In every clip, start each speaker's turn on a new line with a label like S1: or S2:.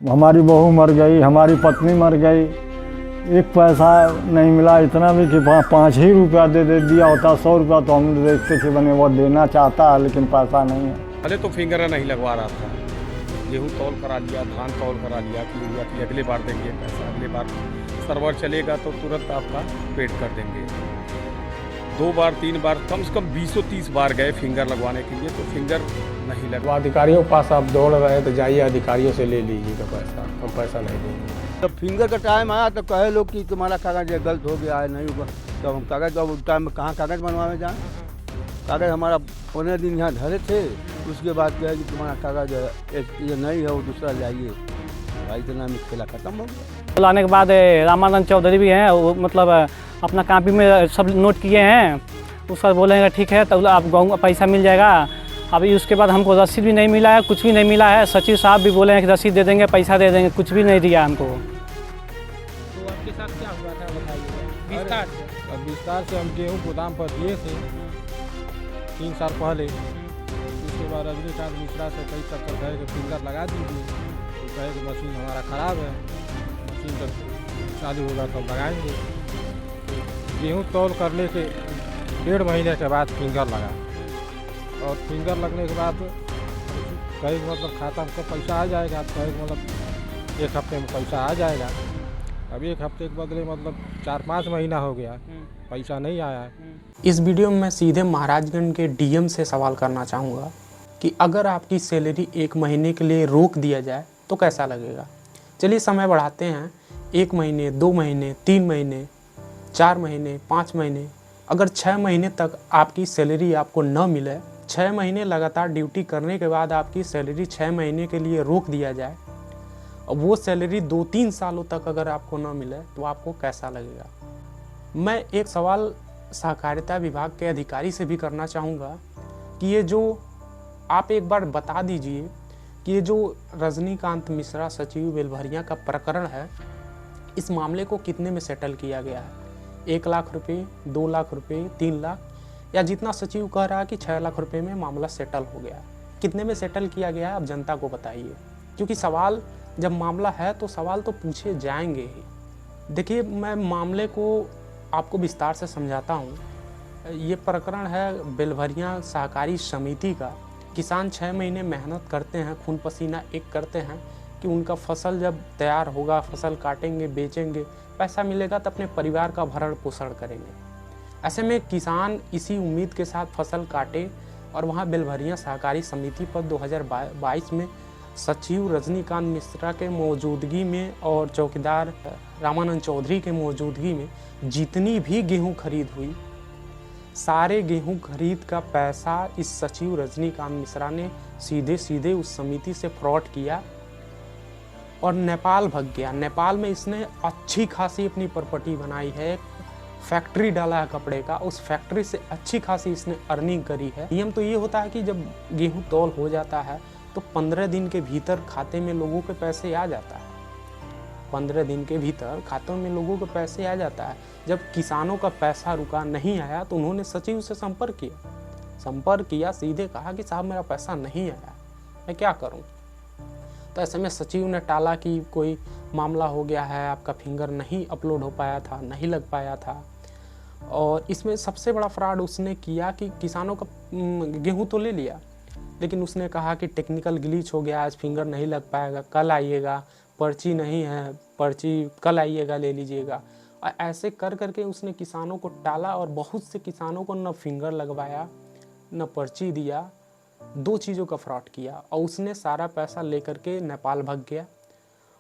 S1: हमारी बहू मर गई, हमारी पत्नी मर गई, एक पैसा नहीं मिला। इतना भी कि 5 ही रुपया दे दिया होता, 100 रुपया तो हम देखते कि बने वो देना चाहता है लेकिन पैसा नहीं है।
S2: पहले तो फिंगर नहीं लगवा रहा था, गेहूँ तौल करा लिया, धान तौल करा लिया कि अगले बार देंगे पैसा, अगले बार सर्वर चलेगा तो तुरंत आपका पेड कर देंगे। 2 बार 3 बार कम से कम 20-30 बार गए फिंगर लगवाने के लिए, तो फिंगर नहीं लगवा।
S3: अधिकारियों के पास आप दौड़ रहे हैं तो जाइए अधिकारियों से ले लीजिएगा पैसा, हम पैसा नहीं देंगे।
S4: जब फिंगर का टाइम आया तो कहे लोग कि तुम्हारा कागज़ गलत हो गया है, नहीं हुआ। तो हम कागज़ अब उस टाइम में कहाँ कागज़ बनवाने जाएँ। कागज़ हमारा 15 दिन यहाँ धरे थे, उसके बाद क्या है कि तुम्हारा कागज़ ये नहीं है, वो दूसरा लाइए। भाई इतना में खेला खत्म हो गया।
S5: लाने के बाद रामानंद चौधरी भी हैं, वो मतलब अपना कॉपी में सब नोट किए हैं। उस पर बोलेंगे ठीक है तो आप गाँव पैसा मिल जाएगा। अभी उसके बाद हमको रसीद भी नहीं मिला है, कुछ भी नहीं मिला है। सचिव साहब भी बोले हैं कि रसीद दे देंगे, पैसा दे देंगे, कुछ भी नहीं दिया हमको।
S6: तो आपके साथ क्या हुआ था बताइए विस्तार से।
S3: अब विस्तार से हम गेहूँ गोदाम पर दिए थे 3 साल पहले। उसके बाद रजनीकांत मिश्रा से कई चक्कर गए कि फिंगर लगा दीजिए, तो कहे कि मशीन हमारा ख़राब है, मशीन जब चालू होगा तो लगाएंगे। गेहूँ तौल करने के 1.5 महीने के बाद फिंगर लगा, और फिंगर लगने के बाद कहीं मतलब खाता में पैसा आ जाएगा, तो कहीं मतलब 1 हफ्ते में पैसा आ जाएगा। अब 1 हफ्ते के बदले मतलब 4-5 महीना हो गया, पैसा नहीं आया है।
S7: इस वीडियो में मैं सीधे महाराजगंज के डीएम से सवाल करना चाहूँगा कि अगर आपकी सैलरी 1 महीने के लिए रोक दिया जाए तो कैसा लगेगा। चलिए समय बढ़ाते हैं, 1 महीने, 2 महीने, 3 महीने, 4 महीने, 5 महीने, अगर 6 महीने तक आपकी सैलरी आपको न मिले, 6 महीने लगातार ड्यूटी करने के बाद आपकी सैलरी 6 महीने के लिए रोक दिया जाए और वो सैलरी 2-3 सालों तक अगर आपको न मिले तो आपको कैसा लगेगा। मैं एक सवाल सहकारिता विभाग के अधिकारी से भी करना चाहूँगा कि ये जो आप एक बार बता दीजिए कि ये जो रजनीकांत मिश्रा सचिव बेलभरिया का प्रकरण है, इस मामले को कितने में सेटल किया गया है। 1 लाख रुपये, 2 लाख रुपये, 3 लाख, या जितना सचिव कह रहा है कि 6 लाख रुपए में मामला सेटल हो गया। कितने में सेटल किया गया है आप जनता को बताइए, क्योंकि सवाल जब मामला है तो सवाल तो पूछे जाएंगे ही। देखिए मैं मामले को आपको विस्तार से समझाता हूँ। ये प्रकरण है बेलभरिया सहकारी समिति का। किसान 6 महीने मेहनत करते हैं, खून पसीना एक करते हैं कि उनका फसल जब तैयार होगा, फसल काटेंगे, बेचेंगे, पैसा मिलेगा तो अपने परिवार का भरण पोषण करेंगे। ऐसे में किसान इसी उम्मीद के साथ फसल काटे और वहाँ बेलभरिया सहकारी समिति पर 2022 में सचिव रजनीकांत मिश्रा के मौजूदगी में और चौकीदार रामानंद चौधरी के मौजूदगी में जितनी भी गेहूं खरीद हुई, सारे गेहूं खरीद का पैसा इस सचिव रजनीकांत मिश्रा ने सीधे सीधे उस समिति से फ्रॉड किया और नेपाल भाग गया। नेपाल में इसने अच्छी खासी अपनी प्रॉपर्टी बनाई है, फैक्ट्री डाला है कपड़े का, उस फैक्ट्री से अच्छी खासी इसने अर्निंग करी है। नियम तो ये होता है कि जब गेहूं तौल हो जाता है तो 15 दिन के भीतर खाते में लोगों के पैसे आ जाता है। 15 दिन के भीतर खातों में लोगों के पैसे आ जाता है। जब किसानों का पैसा रुका नहीं आया तो उन्होंने सचिव से संपर्क किया, सीधे कहा कि साहब मेरा पैसा नहीं आया, मैं क्या करूं। तो ऐसे में सचिव ने टाला कि कोई मामला हो गया है, आपका फिंगर नहीं अपलोड हो पाया था, नहीं लग पाया था। और इसमें सबसे बड़ा फ्रॉड उसने किया कि किसानों का गेहूं तो ले लिया, लेकिन उसने कहा कि टेक्निकल ग्लिच हो गया, आज फिंगर नहीं लग पाएगा, कल आइएगा, पर्ची नहीं है, पर्ची कल आइएगा ले लीजिएगा। और ऐसे कर करके उसने किसानों को टाला और बहुत से किसानों को न फिंगर लगवाया न पर्ची दिया, 2 चीज़ों का फ्रॉड किया। और उसने सारा पैसा लेकर के नेपाल भाग गया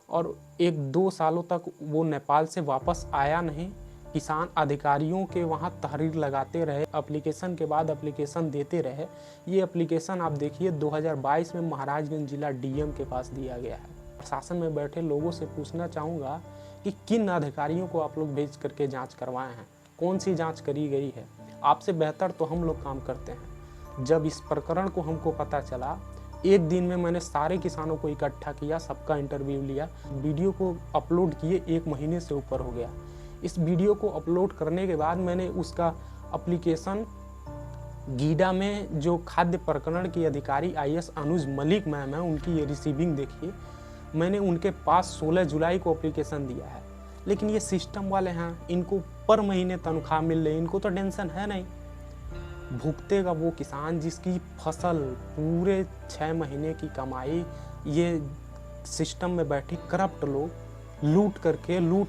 S7: और 1-2 सालों तक वो नेपाल से वापस आया नहीं। किसान अधिकारियों के वहाँ तहरीर लगाते रहे, एप्लीकेशन के बाद एप्लीकेशन देते रहे। ये एप्लीकेशन आप देखिए 2022 में महाराजगंज जिला डीएम के पास दिया गया है। प्रशासन में बैठे लोगों से पूछना चाहूँगा कि किन अधिकारियों को आप लोग भेज करके जांच करवाए हैं, कौन सी जांच करी गई है। आपसे बेहतर तो हम लोग काम करते हैं। जब इस प्रकरण को हमको पता चला, 1 दिन में मैंने सारे किसानों को इकट्ठा किया, सबका इंटरव्यू लिया, वीडियो को अपलोड किए 1 महीने से ऊपर हो गया। इस वीडियो को अपलोड करने के बाद मैंने उसका एप्लीकेशन गीडा में जो खाद्य प्रकरण की अधिकारी IAS अनुज मलिक मैम है, उनकी ये रिसीविंग देखिए। मैंने उनके पास 16 जुलाई को एप्लीकेशन दिया है, लेकिन ये सिस्टम वाले हैं, इनको पर महीने तनख्वाह मिल रही, इनको तो टेंशन है नहीं। भुगतेगा वो किसान जिसकी फसल पूरे 6 महीने की कमाई ये सिस्टम में बैठे करप्ट लोग लूट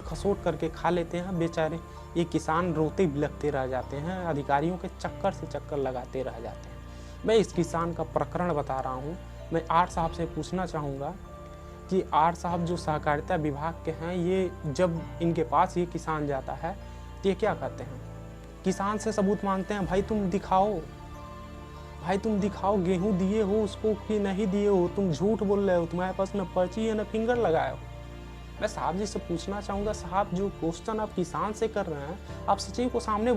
S7: खसोट करके खा लेते हैं बेचारे। ये किसान रोते बिलखते रह जाते हैं, अधिकारियों के चक्कर से चक्कर लगाते रह जाते हैं। मैं इस किसान का प्रकरण बता रहा हूँ। मैं आर साहब से पूछना चाहूँगा कि आर साहब जो सहकारिता विभाग के हैं, ये जब इनके पास ये किसान जाता है तो ये क्या कहते हैं? किसान से सबूत मांगते हैं, भाई तुम दिखाओ गेहूं दिए हो उसको कि नहीं दिए हो, तुम झूठ बोल रहे हो, तुम्हारे पास न पर्ची है न फिंगर लगाए हो। मैं साहब जी से पूछना चाहूँगा, साहब जो क्वेश्चन आप किसान से कर रहे हैं, आप सचिव को सामने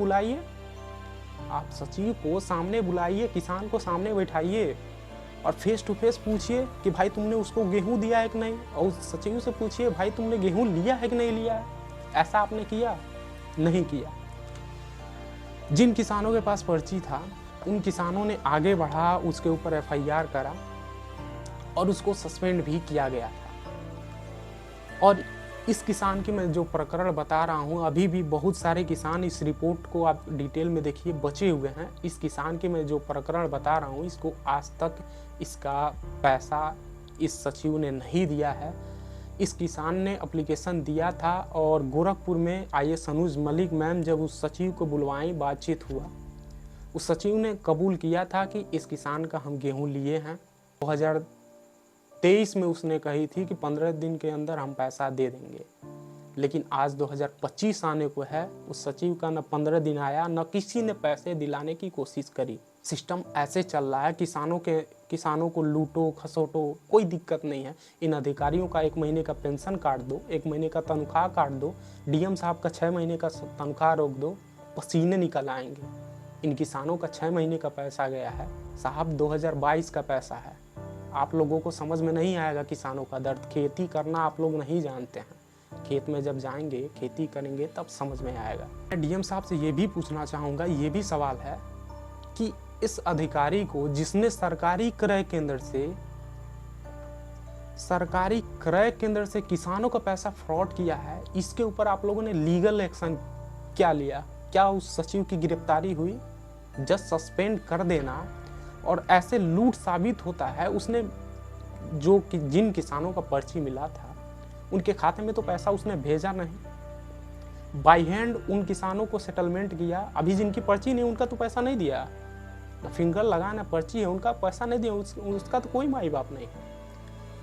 S7: बुलाइए, किसान को सामने बैठाइए और फेस टू फेस पूछिए कि भाई तुमने उसको गेहूं दिया है कि नहीं, और सचिव से पूछिए भाई तुमने गेहूं लिया है कि नहीं लिया है। ऐसा आपने किया? नहीं किया। जिन किसानों के पास पर्ची था उन किसानों ने आगे बढ़ा, उसके ऊपर FIR करा और उसको सस्पेंड भी किया गया था। और इस किसान की मैं जो प्रकरण बता रहा हूँ, अभी भी बहुत सारे किसान इस रिपोर्ट को आप डिटेल में देखिए बचे हुए हैं। इस किसान की मैं जो प्रकरण बता रहा हूँ, इसको आज तक इसका पैसा इस सचिव ने नहीं दिया है। इस किसान ने एप्लीकेशन दिया था और गोरखपुर में IAS अनुज मलिक मैम जब उस सचिव को बुलवाई, बातचीत हुआ, उस सचिव ने कबूल किया था कि इस किसान का हम गेहूं लिए हैं। 2023 में उसने कही थी कि 15 दिन के अंदर हम पैसा दे देंगे, लेकिन आज 2025 आने को है, उस सचिव का न 15 दिन आया, न किसी ने पैसे दिलाने की कोशिश करी। सिस्टम ऐसे चल रहा है, किसानों को लूटो खसोटो, कोई दिक्कत नहीं है। इन अधिकारियों का 1 महीने का पेंशन काट दो, 1 महीने का तनख्वाह काट दो, DM साहब का 6 महीने का तनख्वाह रोक दो, पसीने निकल आएंगे। इन किसानों का 6 महीने का पैसा गया है साहब, 2022 का पैसा है। आप लोगों को समझ में नहीं आएगा किसानों का दर्द। खेती करना आप लोग नहीं जानते हैं, खेत में जब जाएंगे खेती करेंगे तब समझ में आएगा। मैं DM साहब से ये भी पूछना चाहूँगा, ये भी सवाल है कि इस अधिकारी को जिसने सरकारी क्रय केंद्र से किसानों का पैसा फ्रॉड किया है, इसके ऊपर आप लोगों ने लीगल एक्शन क्या लिया? क्या उस सचिव की गिरफ्तारी हुई? जस्ट सस्पेंड कर देना और ऐसे लूट साबित होता है। उसने जिन किसानों का पर्ची मिला था उनके खाते में तो पैसा उसने भेजा नहीं, बाई हैंड उन किसानों को सेटलमेंट किया। अभी जिनकी पर्ची नहीं उनका तो पैसा नहीं दिया, ना फिंगर लगा ना पर्ची है, उनका पैसा नहीं दिया, उसका तो कोई माई बाप नहीं है।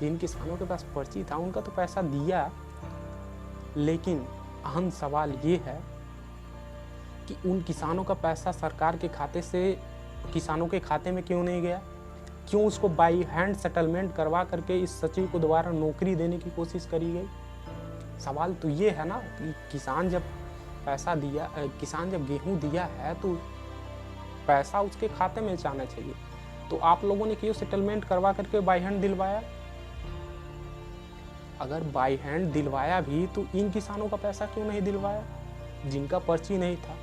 S7: जिन किसानों के पास पर्ची था उनका तो पैसा दिया, लेकिन अहम सवाल ये है कि उन किसानों का पैसा सरकार के खाते से किसानों के खाते में क्यों नहीं गया? क्यों उसको बाई हैंड सेटलमेंट करवा करके इस सचिव को दोबारा नौकरी देने की कोशिश करी गई? सवाल तो ये है ना कि किसान जब गेहूं दिया है तो पैसा उसके खाते में जाना चाहिए। तो आप लोगों ने क्यों सेटलमेंट करवा करके बाई हैंड दिलवाया? अगर बाई हैंड दिलवाया भी तो इन किसानों का पैसा क्यों नहीं दिलवाया जिनका पर्ची नहीं था?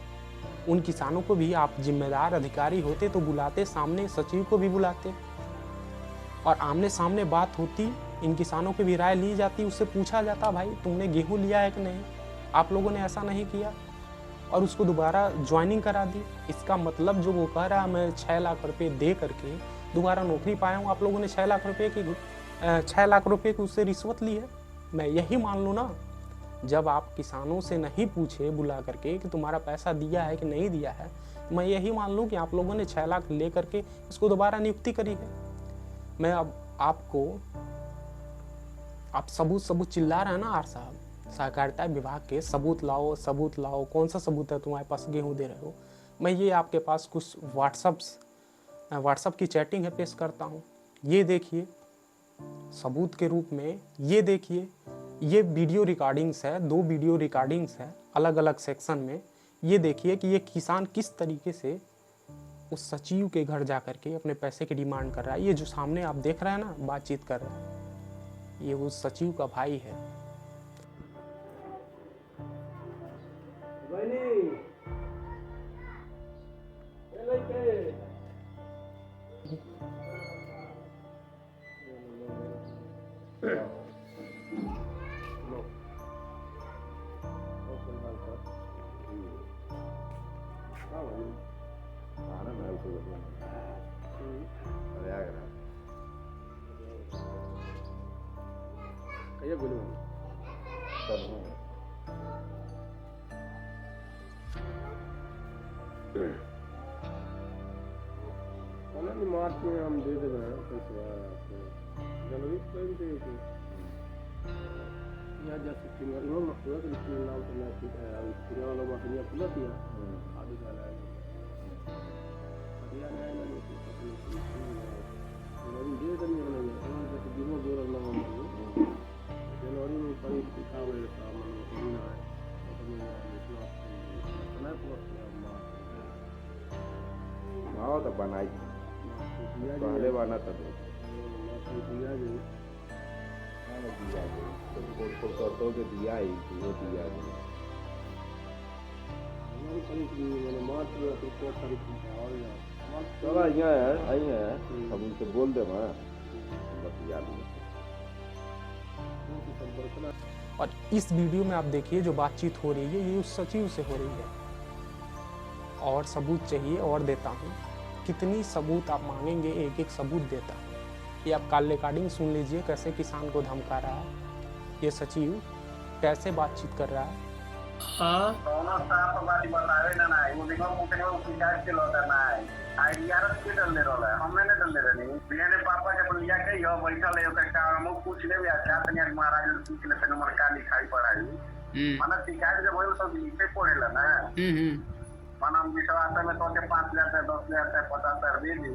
S7: उन किसानों को भी आप जिम्मेदार अधिकारी होते तो बुलाते, सामने सचिव को भी बुलाते और आमने सामने बात होती, इन किसानों की भी राय ली जाती, उससे पूछा जाता भाई तुमने गेहूं लिया है कि नहीं। आप लोगों ने ऐसा नहीं किया और उसको दोबारा ज्वाइनिंग करा दी। इसका मतलब जो वो कह रहा है मैं 6 लाख रुपए दे करके दोबारा नौकरी पाया हूँ, आप लोगों ने 6 लाख रुपए की उससे रिश्वत ली है। मैं यही मान लूँ ना, जब आप किसानों से नहीं पूछे बुला करके कि तुम्हारा पैसा दिया है कि नहीं दिया है, मैं यही मान लूँ कि आप लोगों ने 6 लाख ले करके इसको दोबारा नियुक्ति करी है। मैं अब आप सबूत चिल्ला रहे हैं ना आर साहब, सहकारिता विभाग के सबूत लाओ, कौन सा सबूत है तुम्हारे पास गेहूं दे रहे हो? मैं ये आपके पास कुछ व्हाट्सअप की चैटिंग है पेश करता हूँ, ये देखिए सबूत के रूप में। ये देखिए, ये वीडियो रिकॉर्डिंग्स है, 2 वीडियो रिकॉर्डिंग्स है अलग अलग सेक्शन में। ये देखिए कि ये किसान किस तरीके से उस सचिव के घर जा करके अपने पैसे की डिमांड कर रहा है। ये जो सामने आप देख रहे हैं ना, बातचीत कर रहे हैं, ये उस सचिव का भाई है।
S3: मार्च में हम दे देंगे पैसा आपको, जनवरी को भी दे देंगे। यहाँ जैसे फिंगर लो ना पूरा तो इसमें नाम तो मैं ठीक है, अब फिंगर वाला महीना पूरा किया आदि का लाया बढ़िया लाया नहीं तो पता नहीं दे देंगे वाले हम जैसे दिनों दो रंग लगा जनवरी में कहीं दिखा हुआ था महीना है इतना
S8: हाँ तो बनाई पहले बना था तो दिया ही वो दिया चलो यहाँ है आई है अब उनसे बोल दे मैं बतिया
S7: और इस वीडियो में आप देखिए जो बातचीत हो रही है ये उस सचिव से हो रही है। और सबूत चाहिए और देता हूँ, कितनी सबूत आप मांगेंगे एक एक सबूत देता हूँ। ये आप कॉल रिकॉर्डिंग सुन लीजिए कैसे किसान को धमका रहा है ये सचिव, कैसे बातचीत कर रहा है।
S6: हाँ
S9: दोनों साफ बात बतावे ना ना वो देखो मुझे वो शिकायत के लौटा ना है आईडीआर के डलने रोला है हमने नहीं डलने रहनी बिहाने पापा के लिया के यो बैठा ले का काम कुछ नहीं भी अच्छा तनिया महाराज ने पूछ ले तने नंबर का लिखाई पढ़ाई माने शिकायत जब वो सब लिखे पढ़ेला ना माना हम विश्वास में तो के 5,000 10,000 50,000 दे दी।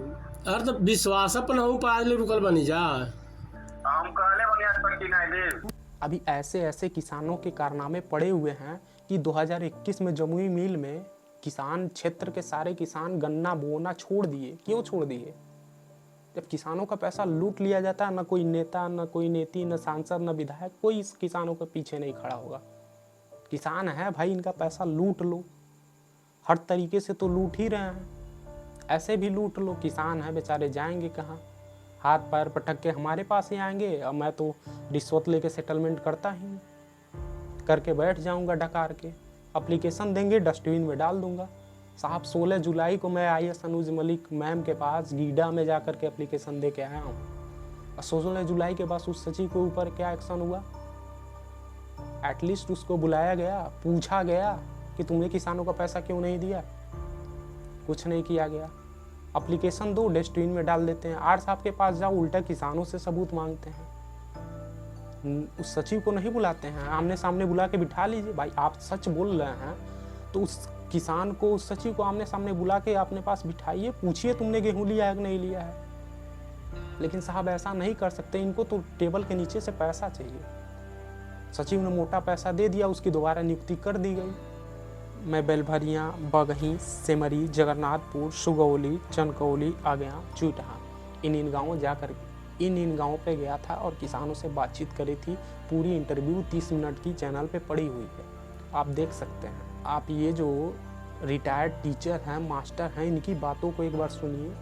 S6: अरे तो विश्वास अपन हो पाज ले रुकल बनी जा
S9: हम कहले बनी आज तक नहीं दे।
S7: अभी ऐसे ऐसे किसानों के कारनामे पड़े हुए हैं कि 2021 में जमुई मिल में किसान क्षेत्र के सारे किसान गन्ना बोना छोड़ दिए। क्यों छोड़ दिए? जब किसानों का पैसा लूट लिया जाता है, ना कोई नेता, ना कोई नेती, ना सांसद, ना विधायक, कोई इस किसानों के पीछे नहीं खड़ा होगा। किसान है भाई, इनका पैसा लूट लो, हर तरीके से तो लूट ही रहे हैं, ऐसे भी लूट लो। किसान है बेचारे, जाएंगे कहाँ? हाथ पैर पटक के हमारे पास ही आएंगे। अब मैं तो रिश्वत लेके सेटलमेंट करता ही करके बैठ जाऊंगा डकार के, एप्लीकेशन देंगे डस्टबिन में डाल दूंगा। साहब 16 जुलाई को मैं IAS अनुज मलिक मैम के पास गीडा में जा कर के एप्लीकेशन दे के आया हूँ। और 16 जुलाई के बाद उस सचिव के ऊपर क्या एक्शन हुआ? एटलीस्ट उसको बुलाया गया, पूछा गया कि तुमने किसानों का पैसा क्यों नहीं दिया? कुछ नहीं किया गया। एप्लीकेशन दो, डस्टबिन में डाल देते हैं। आर साहब के पास जाओ, उल्टा किसानों से सबूत मांगते हैं। उस सचिव को नहीं बुलाते हैं, आमने सामने बुला के बिठा लीजिए। भाई आप सच बोल रहे हैं तो उस किसान को, उस सचिव को आमने सामने बुला के अपने पास बिठाइए, पूछिए तुमने गेहूं लिया है कि नहीं लिया है। लेकिन साहब ऐसा नहीं कर सकते, इनको तो टेबल के नीचे से पैसा चाहिए। सचिव ने मोटा पैसा दे दिया, उसकी दोबारा नियुक्ति कर दी गई। मैं बेलभरिया, बगही, सेमरी, जगन्नाथपुर, सुगौली, चनकौली, आगया, चुइटहा इन गाँवों पे गया था और किसानों से बातचीत करी थी। पूरी इंटरव्यू 30 मिनट की चैनल पे पड़ी हुई है, आप देख सकते हैं। आप ये जो रिटायर्ड टीचर हैं, मास्टर हैं, इनकी बातों को एक बार सुनिए,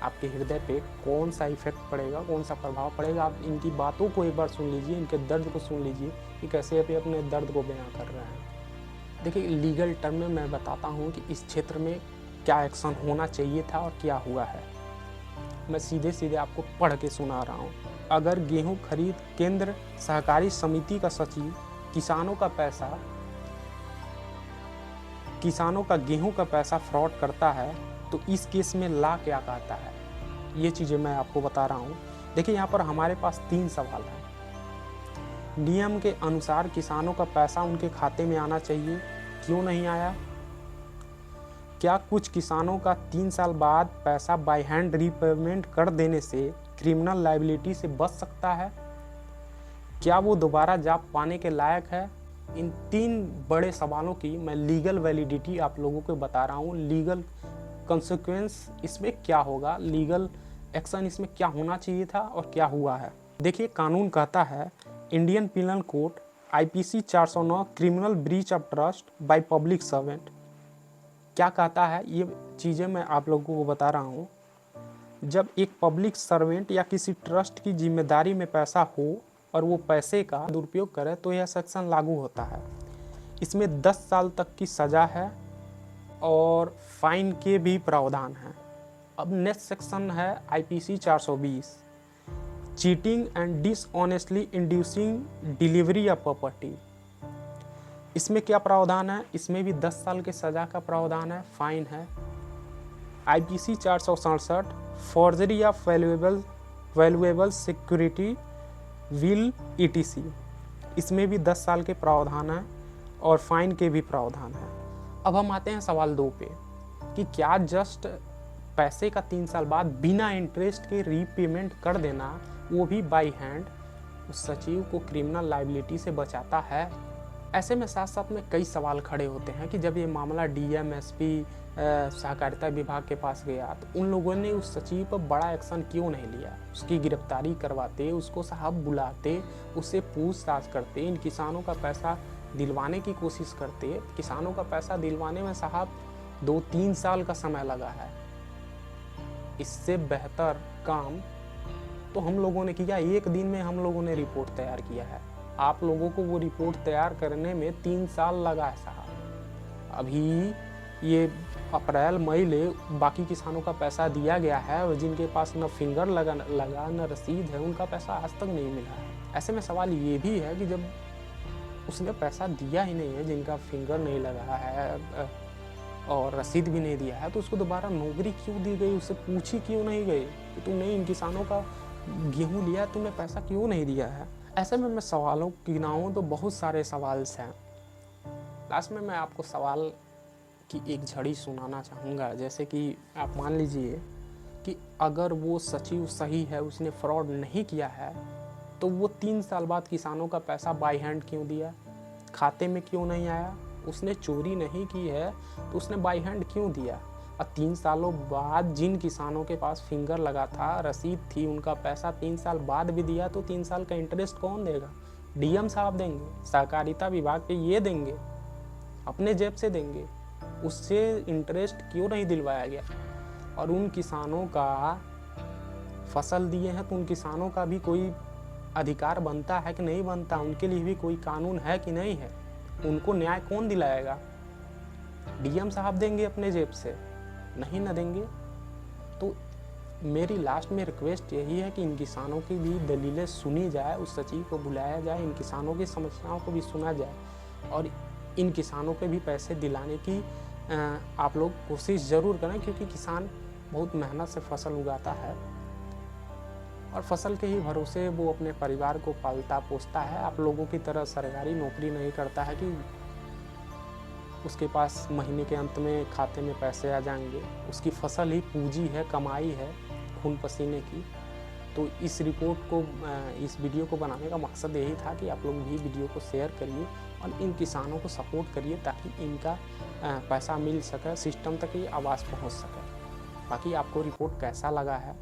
S7: आपके हृदय पे कौन सा इफेक्ट पड़ेगा, कौन सा प्रभाव पड़ेगा। आप इनकी बातों को एक बार सुन लीजिए, इनके दर्द को सुन लीजिए कि कैसे अपने दर्द को बयां कर रहे हैं। देखिए, लीगल टर्म में मैं बताता हूँ कि इस क्षेत्र में क्या एक्शन होना चाहिए था और क्या हुआ है। मैं सीधे सीधे आपको पढ़ के सुना रहा हूँ। अगर गेहूं खरीद केंद्र सहकारी समिति का सचिव किसानों का गेहूं का पैसा फ्रॉड करता है तो इस केस में लॉ क्या कहता है, ये चीज़ें मैं आपको बता रहा हूँ। देखिए, यहाँ पर हमारे पास 3 सवाल हैं। नियम के अनुसार किसानों का पैसा उनके खाते में आना चाहिए, क्यों नहीं आया? क्या कुछ किसानों का 3 साल बाद पैसा बाय हैंड रीपेमेंट कर देने से क्रिमिनल लायबिलिटी से बच सकता है? क्या वो दोबारा जॉब पाने के लायक है? इन 3 बड़े सवालों की मैं लीगल वैलिडिटी आप लोगों को बता रहा हूँ। लीगल कंसिक्वेंस इसमें क्या होगा, लीगल एक्शन इसमें क्या होना चाहिए था और क्या हुआ है। देखिए, कानून कहता है, Indian penal code IPC 409 criminal breach of trust by public servant क्या कहता है, ये चीज़ें मैं आप लोगों को बता रहा हूँ। जब एक पब्लिक सर्वेंट या किसी ट्रस्ट की जिम्मेदारी में पैसा हो और वो पैसे का दुरुपयोग करे तो यह सेक्शन लागू होता है। इसमें 10 साल तक की सज़ा है और फाइन के भी प्रावधान हैं। अब नेक्स्ट सेक्शन है IPC 420 cheating and dishonestly inducing delivery of property. इसमें क्या प्रावधान है? इसमें भी 10 साल के सज़ा का प्रावधान है, फाइन है। IPC 467 forgery of valuable security will ETC, इसमें भी 10 साल के प्रावधान है और फाइन के भी प्रावधान है। अब हम आते हैं सवाल 2 पे कि क्या जस्ट पैसे का 3 साल बाद बिना इंटरेस्ट के रीपेमेंट कर देना, वो भी बाई हैंड, उस सचिव को क्रिमिनल लायबिलिटी से बचाता है? ऐसे में साथ साथ में कई सवाल खड़े होते हैं कि जब ये मामला DM SP सहकारिता विभाग के पास गया तो उन लोगों ने उस सचिव पर बड़ा एक्शन क्यों नहीं लिया? उसकी गिरफ्तारी करवाते, उसको साहब बुलाते, उससे पूछताछ करते, इन किसानों का पैसा दिलवाने की कोशिश करते। किसानों का पैसा दिलवाने में साहब 2-3 साल का समय लगा है। इससे बेहतर काम तो हम लोगों ने किया, 1 दिन में हम लोगों ने रिपोर्ट तैयार किया है। आप लोगों को वो रिपोर्ट तैयार करने में 3 साल लगा है साहब। अभी ये अप्रैल मई ले बाकी किसानों का पैसा दिया गया है और जिनके पास न फिंगर लगा न रसीद है, उनका पैसा आज तक नहीं मिला है। ऐसे में सवाल ये भी है कि जब उसने पैसा दिया ही नहीं है, जिनका फिंगर नहीं लगा है और रसीद भी नहीं दिया है, तो उसको दोबारा नौकरी क्यों दी गई? उससे पूछी क्यों नहीं गई कि तुमने इन किसानों का गेहूँ लिया, तुमने पैसा क्यों नहीं दिया है? ऐसे में मैं सवालों गिनाऊँ तो बहुत सारे सवाल हैं। लास्ट में मैं आपको सवाल की एक झड़ी सुनाना चाहूँगा। जैसे कि आप मान लीजिए कि अगर वो सचिव सही है, उसने फ्रॉड नहीं किया है, तो वो 3 साल बाद किसानों का पैसा बाई हैंड क्यों दिया? खाते में क्यों नहीं आया? उसने चोरी नहीं की है तो उसने बाई हैंड क्यों दिया? और 3 सालों बाद जिन किसानों के पास फिंगर लगा था, रसीद थी, उनका पैसा 3 साल बाद भी दिया, तो 3 साल का इंटरेस्ट कौन देगा? DM साहब देंगे, सहकारिता विभाग के ये देंगे, अपने जेब से देंगे। उससे इंटरेस्ट क्यों नहीं दिलवाया गया? और उन किसानों का फसल दिए हैं तो उन किसानों का भी कोई अधिकार बनता है कि नहीं बनता? उनके लिए भी कोई कानून है कि नहीं है? उनको न्याय कौन दिलाएगा? DM साहब देंगे अपने जेब से? नहीं ना देंगे। तो मेरी लास्ट में रिक्वेस्ट यही है कि इन किसानों की भी दलीलें सुनी जाए, उस सचिव को बुलाया जाए, इन किसानों की समस्याओं को भी सुना जाए और इन किसानों के भी पैसे दिलाने की आप लोग कोशिश ज़रूर करें, क्योंकि किसान बहुत मेहनत से फसल उगाता है और फसल के ही भरोसे वो अपने परिवार को पालता पोसता है। आप लोगों की तरह सरकारी नौकरी नहीं करता है कि उसके पास महीने के अंत में खाते में पैसे आ जाएंगे। उसकी फसल ही पूंजी है, कमाई है खून पसीने की। तो इस रिपोर्ट को, इस वीडियो को बनाने का मकसद यही था कि आप लोग भी वीडियो को शेयर करिए और इन किसानों को सपोर्ट करिए ताकि इनका पैसा मिल सके, सिस्टम तक ये आवाज़ पहुंच सके। बाकी आपको रिपोर्ट कैसा लगा है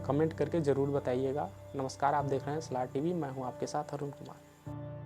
S7: कमेंट करके ज़रूर बताइएगा। नमस्कार, आप देख रहे हैं स्लार TV, मैं हूं आपके साथ अरुण कुमार।